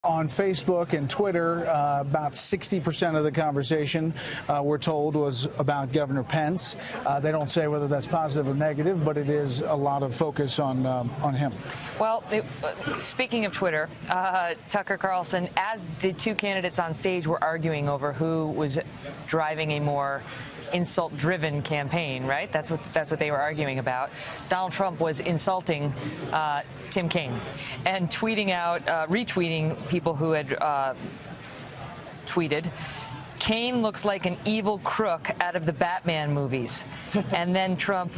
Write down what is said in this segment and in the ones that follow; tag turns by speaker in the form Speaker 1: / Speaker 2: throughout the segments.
Speaker 1: On Facebook and Twitter, about 60% of the conversation, we're told, was about Governor Pence. They don't say whether that's positive or negative, but it is a lot of focus on him.
Speaker 2: Well, speaking of Twitter, Tucker Carlson, as the two candidates on stage were arguing over who was driving a more insult-driven campaign, right? That's what they were arguing about. Donald Trump was insulting Tim Kaine and tweeting out, retweeting people who had tweeted, "Kaine looks like an evil crook out of the Batman movies." And then Trump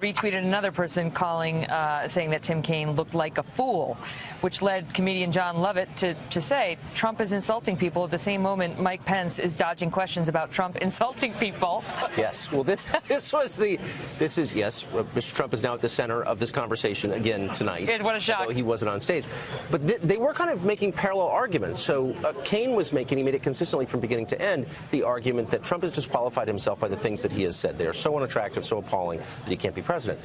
Speaker 2: retweeted another person saying that Tim Kaine looked like a fool, which led comedian John Lovett to say Trump is insulting people at the same moment Mike Pence is dodging questions about Trump insulting people.
Speaker 3: Yes. Well, yes, Mr. Trump is now at the center of this conversation again tonight.
Speaker 2: What a shock.
Speaker 3: He wasn't on stage. But they were kind of making parallel arguments. So Kaine he made it consistently from beginning to end, the argument that Trump has disqualified himself by the things that he has said. They are so unattractive, so appalling that he can't be president.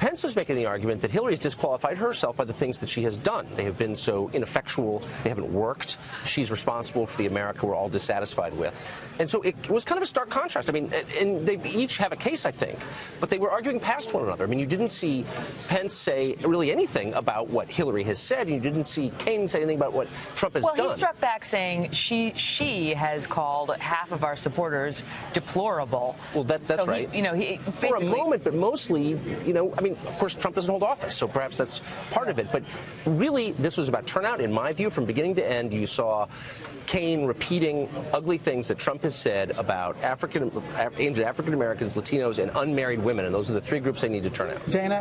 Speaker 3: Pence was making the argument that Hillary has disqualified herself by the things that she has done. They have been so ineffectual. They haven't worked. She's responsible for the America we're all dissatisfied with. And so it was kind of a stark contrast. I mean, and they each have a case, I think, but they were arguing past one another. I mean, you didn't see Pence say really anything about what Hillary has said, and you didn't see Kaine say anything about what Trump has done.
Speaker 2: Well, he struck back saying she has called half of our supporters deplorable.
Speaker 3: Well, that's
Speaker 2: so
Speaker 3: right.
Speaker 2: He
Speaker 3: for a moment, but mostly, I mean, of course, Trump doesn't hold office, so perhaps that's part of it. But really, this was about turnout, in my view, from beginning to end. You saw Kaine repeating ugly things that Trump has said about African Americans, Latinos, and unmarried women, and those are the three groups they need to turn out.
Speaker 1: Dana?